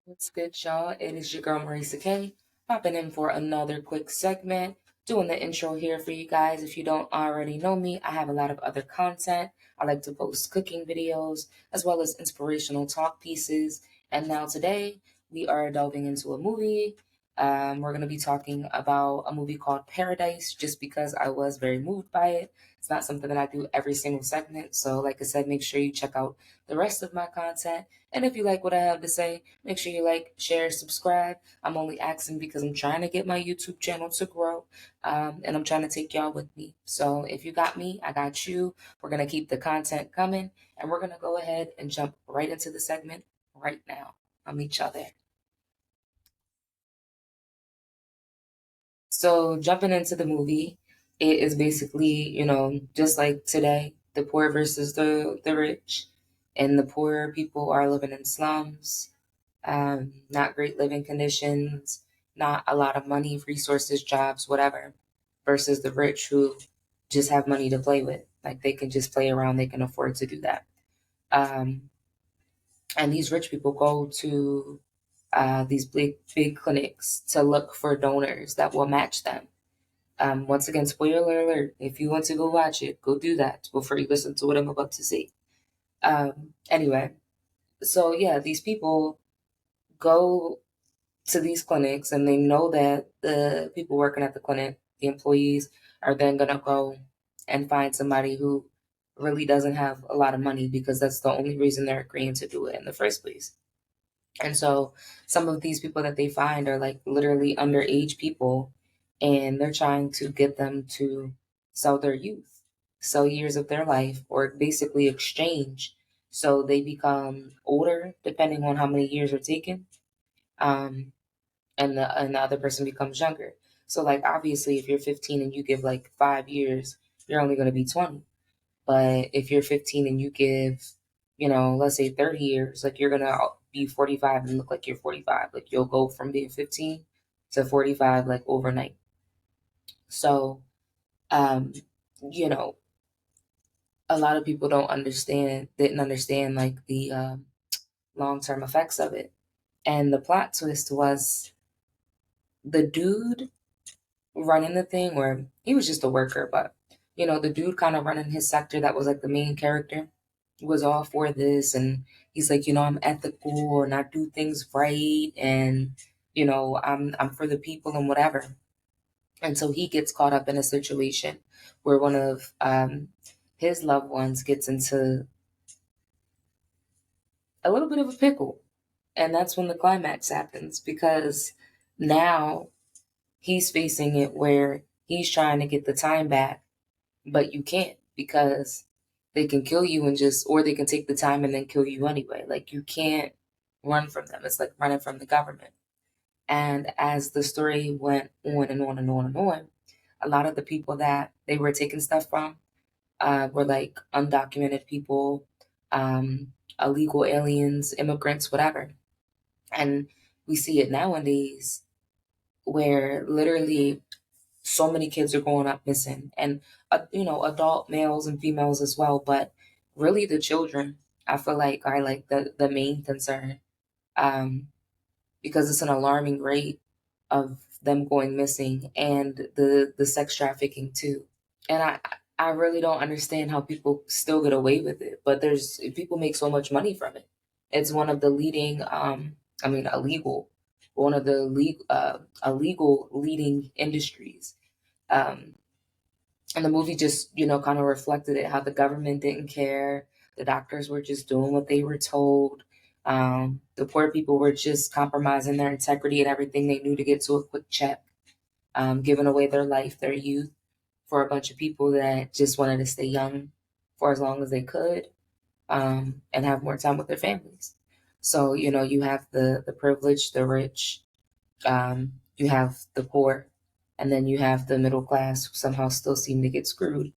What's good, y'all? It is your girl Marisa K, popping in for another quick segment, doing the intro here for you guys. If you don't already know me, I have a lot of other content. I like to post cooking videos as well as inspirational talk pieces. And now today we are delving into a movie. We're going to be talking about a movie called Paradise just because I was very moved by it. It's not something that I do every single segment. So, like I said, make sure you check out the rest of my content. And if you like what I have to say, make sure you like, share, subscribe. I'm only asking because I'm trying to get my YouTube channel to grow, and I'm trying to take y'all with me. So if you got me, I got you. We're going to keep the content coming, and we're going to go ahead and jump right into the segment right now. I'll meet y'all there. So jumping into the movie, it is basically, just like today, the poor versus the rich. And the poor people are living in slums, not great living conditions, not a lot of money, resources, jobs, whatever, versus the rich who just have money to play with. Like they can just play around, they can afford to do that. Um, and these rich people go to these big clinics to look for donors that will match them. Once again, spoiler alert, if you want to go watch it, go do that before you listen to what I'm about to say. Anyway, so yeah, these people go to these clinics and they know that the people working at the clinic, the employees, are then going to go and find somebody who really doesn't have a lot of money because that's the only reason they're agreeing to do it in the first place. And so some of these people that they find are like literally underage people, and they're trying to get them to sell their youth, sell years of their life, or basically exchange. So they become older depending on how many years are taken. Um, and the other person becomes younger. So like obviously if you're 15 and you give like 5 years, you're only going to be 20. But if you're 15 and you give, let's say 30 years, like you're going to be 45 and look like you're 45. Like you'll go from being 15 to 45 like overnight. So, um, you know, a lot of people didn't understand like the long-term effects of it. And the plot twist was the dude running the thing, or he was just a worker, but the dude kind of running his sector that was like the main character was all for this, and he's like, I'm ethical and I do things right, and I'm for the people and whatever. And so he gets caught up in a situation where one of his loved ones gets into a little bit of a pickle, and that's when the climax happens because now he's facing it where he's trying to get the time back, but you can't because they can kill you or they can take the time and then kill you anyway. Like you can't run from them. It's like running from the government. And as the story went on and on and on and on, a lot of the people that they were taking stuff from were like undocumented people, illegal aliens, immigrants, whatever. And we see it nowadays where literally so many kids are growing up missing, and adult males and females as well, but really the children I feel like are like the main concern, um because it's an alarming rate of them going missing, and the sex trafficking too. And I really don't understand how people still get away with it, but there's people make so much money from it. It's one of the leading I mean illegal one of the illegal leading industries. um, and the movie just, kind of reflected it, how the government didn't care. The doctors were just doing what they were told. The poor people were just compromising their integrity and everything they knew to get to a quick check, giving away their life, their youth for a bunch of people that just wanted to stay young for as long as they could, and have more time with their families. So, you have the privileged, the rich, you have the poor, and then you have the middle class who somehow still seem to get screwed.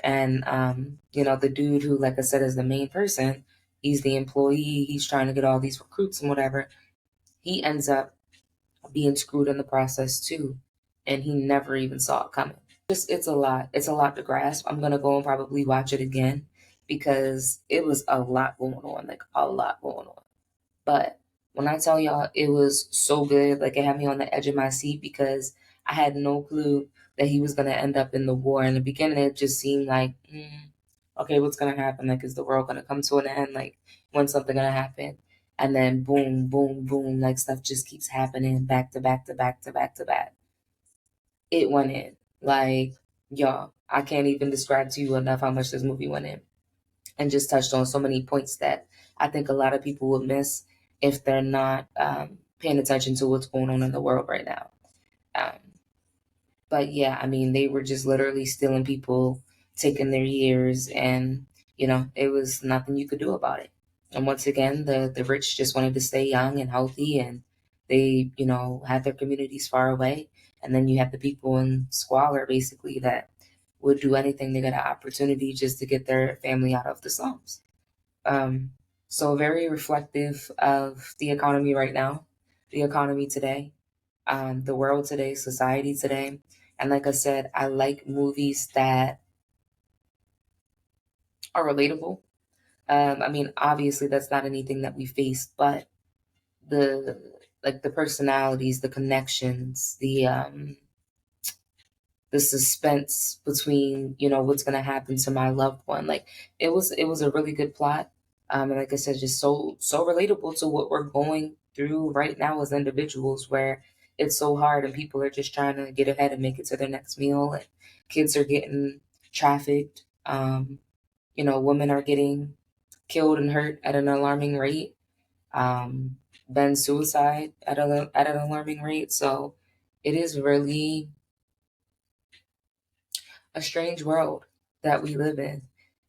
And the dude who, like I said, is the main person, he's the employee, he's trying to get all these recruits and whatever. He ends up being screwed in the process too. And he never even saw it coming. Just it's a lot. It's a lot to grasp. I'm gonna go and probably watch it again because it was a lot going on, like a lot going on. But When I tell y'all it was so good, like it had me on the edge of my seat because I had no clue that he was gonna end up in the war. In the beginning, it just seemed like, okay, what's gonna happen? Like, is the world gonna come to an end? Like, when's something gonna happen? And then boom, boom, boom, like stuff just keeps happening back to back to back to back to back. It went in. Like, y'all, I can't even describe to you enough how much this movie went in, and just touched on so many points that I think a lot of people would miss if they're not paying attention to what's going on in the world right now. Um, but yeah, I mean, they were just literally stealing people, taking their years, and it was nothing you could do about it. And once again, the rich just wanted to stay young and healthy, and they, had their communities far away. And then you have the people in squalor, basically, that would do anything to get an opportunity just to get their family out of the slums. Um, so very reflective of the economy right now, the economy today, the world today, society today. And like I said, I like movies that are relatable. I mean, obviously that's not anything that we face, but the the personalities, the connections, the suspense between what's going to happen to my loved one, like it was a really good plot, and like I said, just so relatable to what we're going through right now as individuals, where it's so hard and people are just trying to get ahead and make it to their next meal, and kids are getting trafficked, women are getting killed and hurt at an alarming rate, um then suicide at an alarming rate. So it is really a strange world that we live in.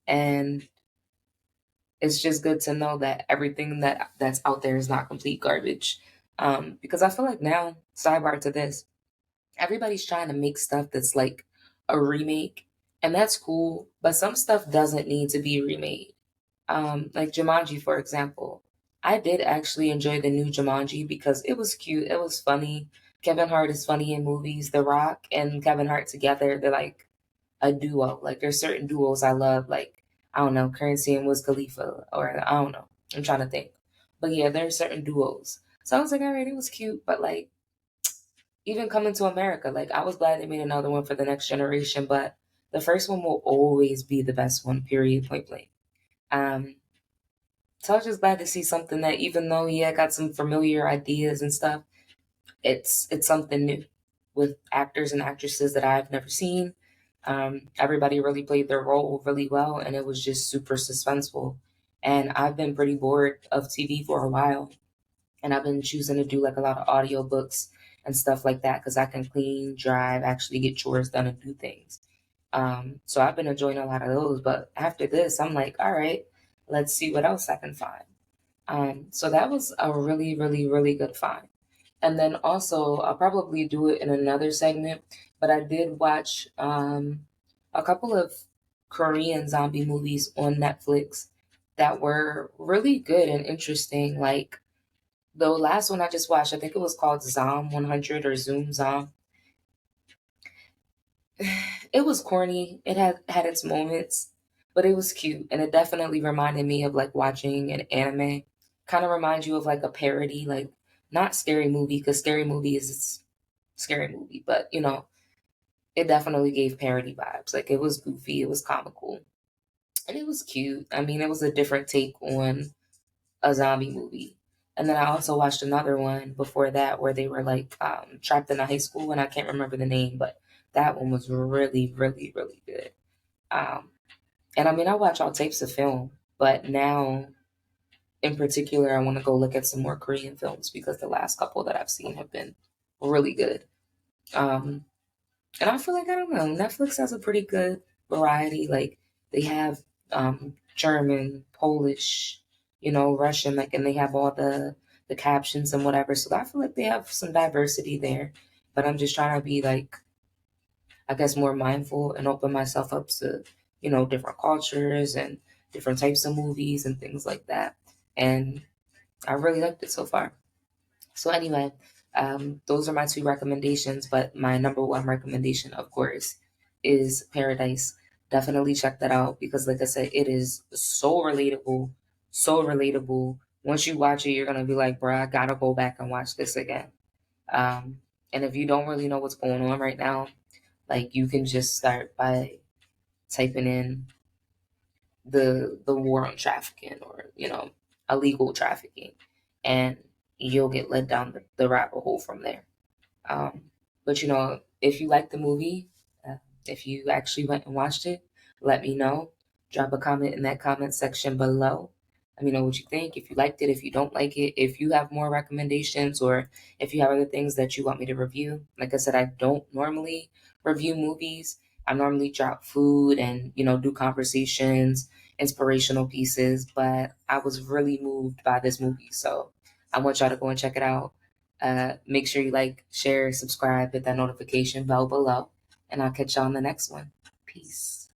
And it's just good to know that everything that's out there is not complete garbage. Because I feel like now, sidebar to this, everybody's trying to make stuff that's like a remake, and that's cool, but some stuff doesn't need to be remade. Like Jumanji, for example. I did actually enjoy the new Jumanji because it was cute, it was funny. Kevin Hart is funny in movies. The Rock and Kevin Hart together, they're like a duo. Like there's certain duos I love, like I don't know, Currency and Wiz Khalifa, or I don't know. I'm trying to think. But yeah, there's certain duos. So I was like, all right, it was cute, but like even Coming to America, like I was glad they made another one for the next generation, but the first one will always be the best one, period, point blank. Um, so I was just glad to see something that, even though yeah, got some familiar ideas and stuff, it's something new with actors and actresses that I've never seen. Everybody really played their role really well, and it was just super suspenseful. And I've been pretty bored of TV for a while, and I've been choosing to do like a lot of audiobooks and stuff like that because I can clean, drive, actually get chores done, and do things. So I've been enjoying a lot of those. But after this, I'm like, all right, let's see what else I can find. So that was a really, really, really good find. And then also, I'll probably do it in another segment, but I did watch a couple of Korean zombie movies on Netflix that were really good and interesting. Like the last one I just watched, I think it was called Zom 100 or Zoom Zom. It was corny. It had its moments, but it was cute, and it definitely reminded me of like watching an anime. Kind of reminds you of like a parody, like not Scary Movie, because Scary Movie is Scary Movie, but it definitely gave parody vibes. Like it was goofy, it was comical, and it was cute. I mean, it was a different take on a zombie movie. And then I also watched another one before that where they were like trapped in a high school, and I can't remember the name, but that one was really, really, really good. Um, and I mean, I watch all types of film, but now in particular, I want to go look at some more Korean films because the last couple that I've seen have been really good. Um, and I feel like, I don't know, Netflix has a pretty good variety. Like they have German, Polish, Russian, like, and they have all the captions and whatever. So I feel like they have some diversity there. But I'm just trying to be like, I guess, more mindful and open myself up to, different cultures and different types of movies and things like that. And I really liked it so far. So anyway, those are my two recommendations. But my number one recommendation, of course, is Paradise. Definitely check that out because, like I said, it is so relatable, Once you watch it, you're gonna be like, bruh, I gotta go back and watch this again. And if you don't really know what's going on right now, like you can just start by typing in the war on trafficking, or illegal trafficking, and you'll get led down the rabbit hole from there. um, but if you like the movie, if you actually went and watched it, let me know. Drop a comment in that comment section below. Let me know what you think. If you liked it, if you don't like it, if you have more recommendations, or if you have other things that you want me to review. Like I said, I don't normally review movies. I normally drop food and, do conversations, inspirational pieces, but I was really moved by this movie. So I want y'all to go and check it out. Make sure you like, share, subscribe, hit that notification bell below, and I'll catch y'all on the next one. Peace.